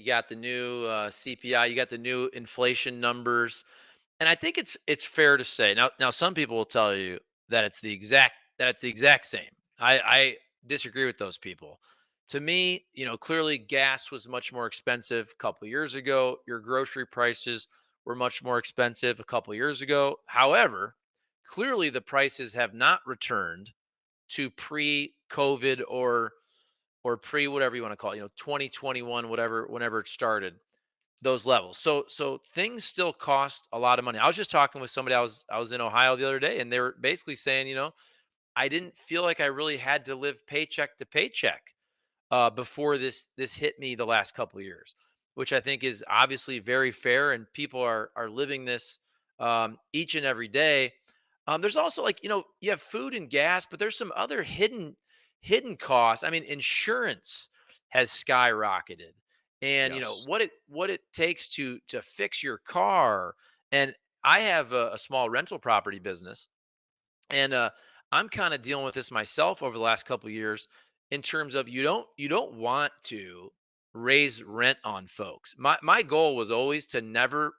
You got the new CPI, you got the new inflation numbers, and I think it's fair to say now some people will tell you that it's the exact same. I disagree with those people. To me, clearly gas was much more expensive a couple years ago. Your grocery prices were much more expensive a couple years ago. However, clearly the prices have not returned to pre-COVID or pre whatever you want to call it, 2021, whatever, whenever it started, those levels. So things still cost a lot of money. I was just talking with somebody. I was in Ohio the other day, and they were basically saying, I didn't feel like I really had to live paycheck to paycheck before this hit me the last couple of years, which I think is obviously very fair, and people are living this each and every day. There's also, like, you have food and gas, but there's some other hidden costs. I mean, insurance has skyrocketed, and Yes. what it takes to fix your car. And I have a small rental property business, and I'm kind of dealing with this myself over the last couple of years, in terms of you don't want to raise rent on folks. My goal was always to never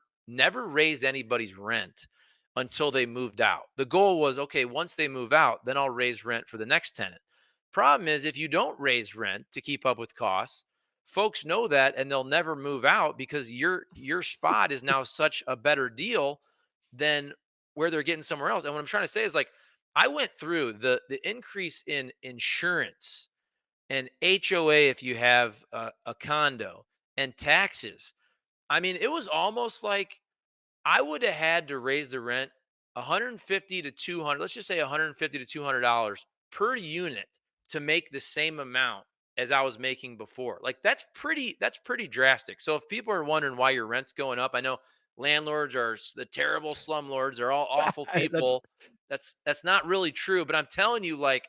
raise anybody's rent until they moved out. The goal was, okay, once they move out, then I'll raise rent for the next tenant. Problem is, if you don't raise rent to keep up with costs, folks know that, and they'll never move out because your spot is now such a better deal than where they're getting somewhere else. And what I'm trying to say is, like, I went through the increase in insurance and HOA if you have a condo, and taxes. I mean, it was almost like I would have had to raise the rent 150 to 200, let's just say 150 to $200 per unit to make the same amount as I was making before. Like, that's pretty drastic. So if people are wondering why your rent's going up, I know landlords are the terrible slumlords, they're all awful That's people. That's not really true, but I'm telling you, like,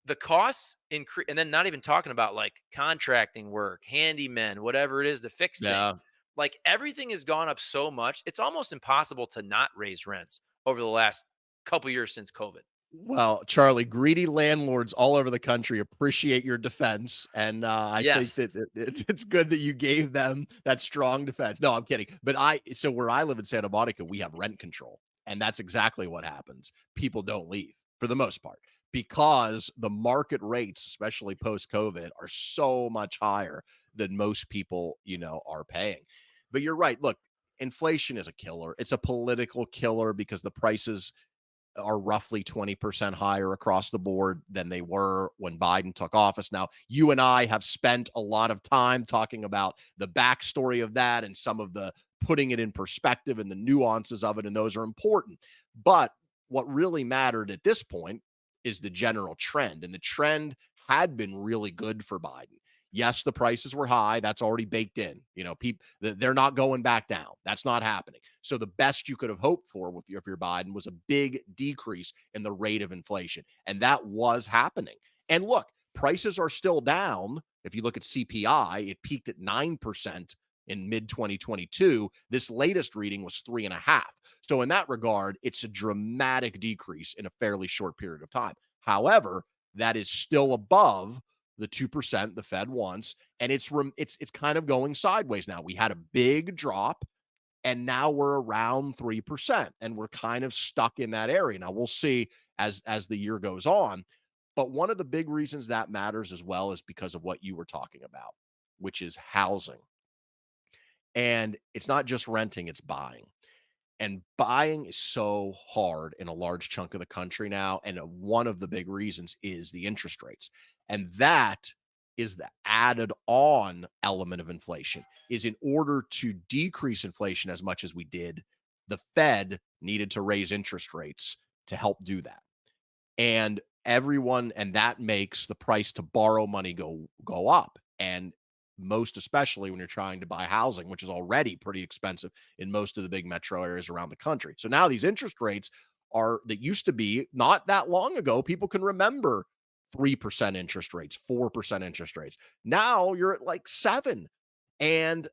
the costs increase, and then not even talking about like contracting work, handymen, whatever it is to fix things. yeah. Like, everything has gone up so much, it's almost impossible to not raise rents over the last couple years since COVID. Well, Charlie, greedy landlords all over the country appreciate your defense, and I think Yes. that it's good that you gave them that strong defense. No, I'm kidding. But so where I live in Santa Monica, we have rent control, and that's exactly what happens. People don't leave for the most part because the market rates, especially post COVID, are so much higher than most people, are paying. But you're right. Look, inflation is a killer. It's a political killer because the prices are roughly 20% higher across the board than they were when Biden took office. Now, you and I have spent a lot of time talking about the backstory of that and some of the putting it in perspective and the nuances of it, and those are important. But what really mattered at this point is the general trend, and the trend had been really good for Biden. Yes, the prices were high. That's already baked in. They're not going back down. That's not happening. So the best you could have hoped for with your Biden was a big decrease in the rate of inflation, and that was happening. And look, prices are still down. If you look at CPI, it peaked at 9% in mid 2022. This latest reading was 3.5. So in that regard, it's a dramatic decrease in a fairly short period of time. However, that is still above the 2% the Fed wants, and it's kind of going sideways now. We had a big drop, and now we're around 3%, and we're kind of stuck in that area. Now we'll see as the year goes on, but one of the big reasons that matters as well is because of what you were talking about, which is housing. And it's not just renting, it's buying. And buying is so hard in a large chunk of the country now. And one of the big reasons is the interest rates. And that is the added on element of inflation is in order to decrease inflation as much as we did, the Fed needed to raise interest rates to help do that. And that makes the price to borrow money go up. And most especially when you're trying to buy housing, which is already pretty expensive in most of the big metro areas around the country. So now these interest rates are that used to be not that long ago. People can remember 3% interest rates, 4% interest rates. Now you're at like 7. And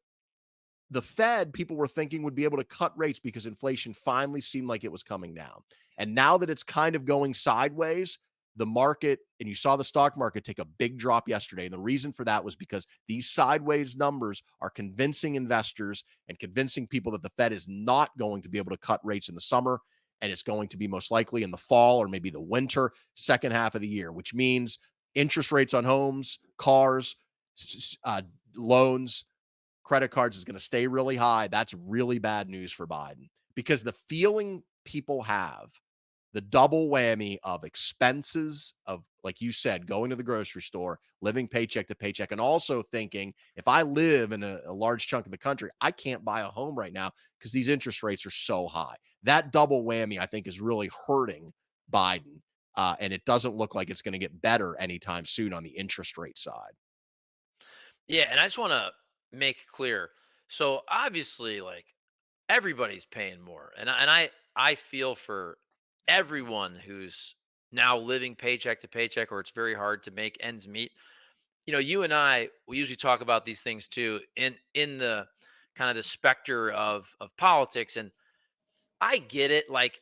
the Fed, people were thinking would be able to cut rates because inflation finally seemed like it was coming down. And now that it's kind of going sideways, the market, and you saw the stock market take a big drop yesterday. And the reason for that was because these sideways numbers are convincing investors and convincing people that the Fed is not going to be able to cut rates in the summer. And it's going to be most likely in the fall or maybe the winter, second half of the year, which means interest rates on homes, cars, loans, credit cards is going to stay really high. That's really bad news for Biden because the feeling people have, the double whammy of expenses of, like you said, going to the grocery store, living paycheck to paycheck, and also thinking if I live in a large chunk of the country, I can't buy a home right now because these interest rates are so high. That double whammy, I think, is really hurting Biden. And it doesn't look like it's going to get better anytime soon on the interest rate side. Yeah, and I just want to make clear. So obviously, like everybody's paying more, and I feel for everyone who's now living paycheck to paycheck, or it's very hard to make ends meet. You and I, we usually talk about these things too in the kind of the specter of politics, and I get it. Like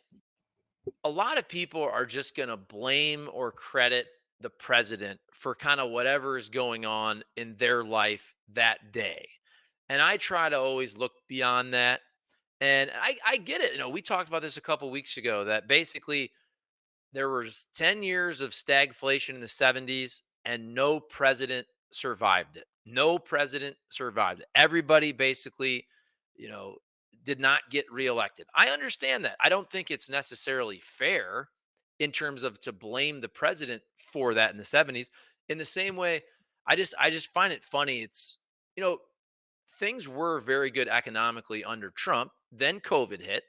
a lot of people are just going to blame or credit the president for kind of whatever is going on in their life that day. And I try to always look beyond that. And I get it. We talked about this a couple weeks ago that basically there was 10 years of stagflation in the 70s and no president survived it. No president survived it. Everybody basically, you know, did not get reelected. I understand that. I don't think it's necessarily fair in terms of to blame the president for that in the 70s. In the same way, I just find it funny. It's you know, things were very good economically under Trump. Then COVID hit.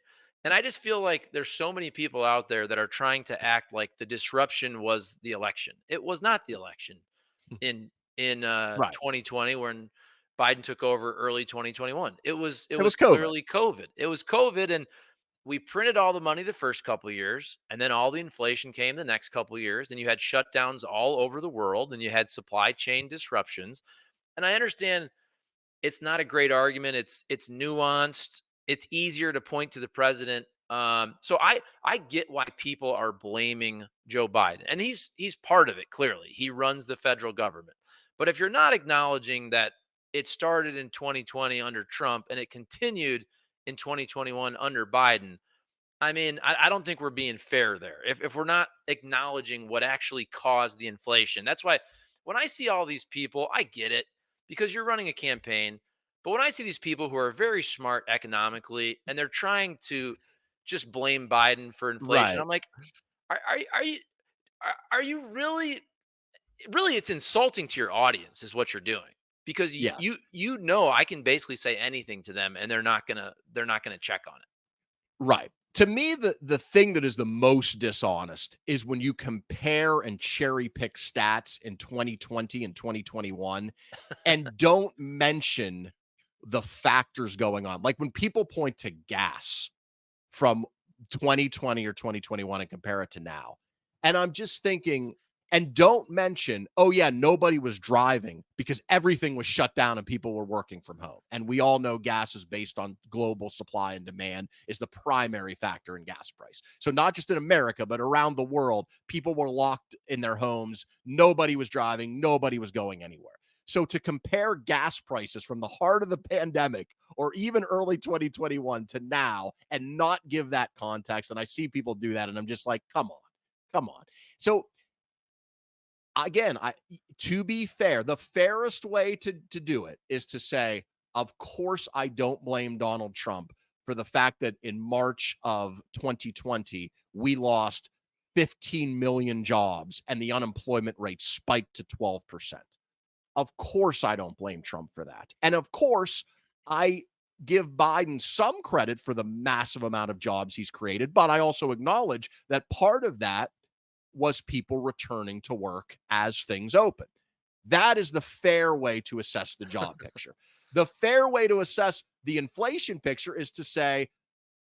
And I just feel like there's so many people out there that are trying to act like the disruption was the election. It was not the election in Right. 2020 when Biden took over early 2021. It was it It was was COVID. clearly COVID. It was COVID, and we printed all the money the first couple of years, and then all the inflation came the next couple of years. And you had shutdowns all over the world, and you had supply chain disruptions. And I understand it's not a great argument. It's nuanced. It's easier to point to the president. So I get why people are blaming Joe Biden, and he's part of it. Clearly, he runs the federal government. But if you're not acknowledging that it started in 2020 under Trump and it continued in 2021 under Biden, I mean, I don't think we're being fair there. If we're not acknowledging what actually caused the inflation, that's why when I see all these people, I get it because you're running a campaign. But when I see these people who are very smart economically and they're trying to just blame Biden for inflation, Right. I'm like, are you really really? It's insulting to your audience, is what you're doing because Yes. I can basically say anything to them and they're not gonna check on it. Right. To me, the thing that is the most dishonest is when you compare and cherry pick stats in 2020 and 2021 and don't mention the factors going on. Like when people point to gas from 2020 or 2021 and compare it to now. And I'm just thinking, and don't mention, oh, yeah, nobody was driving because everything was shut down and people were working from home. And we all know gas is based on global supply and demand, is the primary factor in gas price. So, not just in America, but around the world, people were locked in their homes. Nobody was driving, nobody was going anywhere. So, to compare gas prices from the heart of the pandemic or even early 2021 to now and not give that context. And I see people do that, and I'm just like, come on, come on. So again, to be fair, the fairest way to do it is to say, of course, I don't blame Donald Trump for the fact that in March of 2020 we lost 15 million jobs and the unemployment rate spiked to 12%. Of course, I don't blame Trump for that. And of course, I give Biden some credit for the massive amount of jobs he's created, but I also acknowledge that part of that was people returning to work as things open. That is the fair way to assess the job picture. The fair way to assess the inflation picture is to say,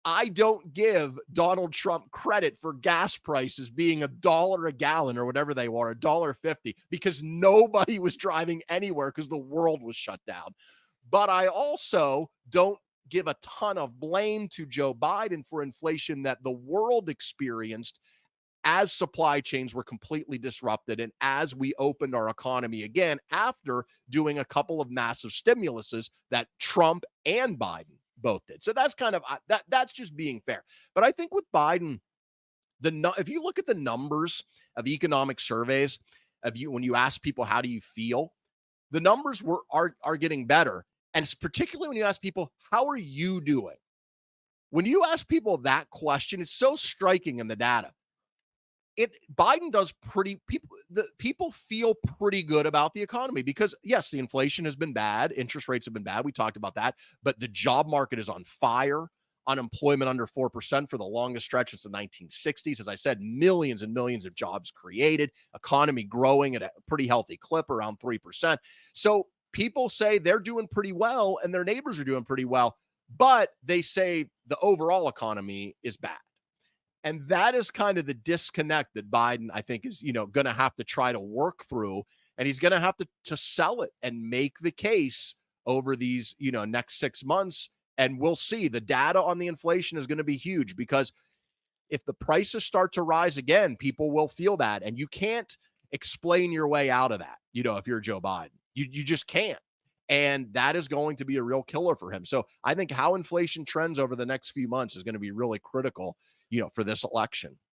I don't give Donald Trump credit for gas prices being $1 a gallon or whatever they were, $1.50, because nobody was driving anywhere because the world was shut down. But I also don't give a ton of blame to Joe Biden for inflation that the world experienced as supply chains were completely disrupted and as we opened our economy again after doing a couple of massive stimuluses that Trump and Biden both did. So that's kind of that's just being fair. But I think with Biden, if you look at the numbers of economic surveys of you when you ask people how do you feel, the numbers are getting better. And particularly when you ask people, how are you doing? When you ask people that question, it's so striking in the data. Biden does pretty people feel pretty good about the economy because yes, the inflation has been bad, interest rates have been bad. We talked about that, but the job market is on fire. Unemployment under 4% for the longest stretch since the 1960s. As I said, millions and millions of jobs created, economy growing at a pretty healthy clip around 3%. So people say they're doing pretty well and their neighbors are doing pretty well, but they say the overall economy is bad. And that is kind of the disconnect that Biden, I think, is, going to have to try to work through. And he's going to have to sell it and make the case over these, next 6 months. And we'll see. The data on the inflation is going to be huge because if the prices start to rise again, people will feel that. And you can't explain your way out of that, if you're Joe Biden. You just can't. And that is going to be a real killer for him. So I think how inflation trends over the next few months is going to be really critical, for this election.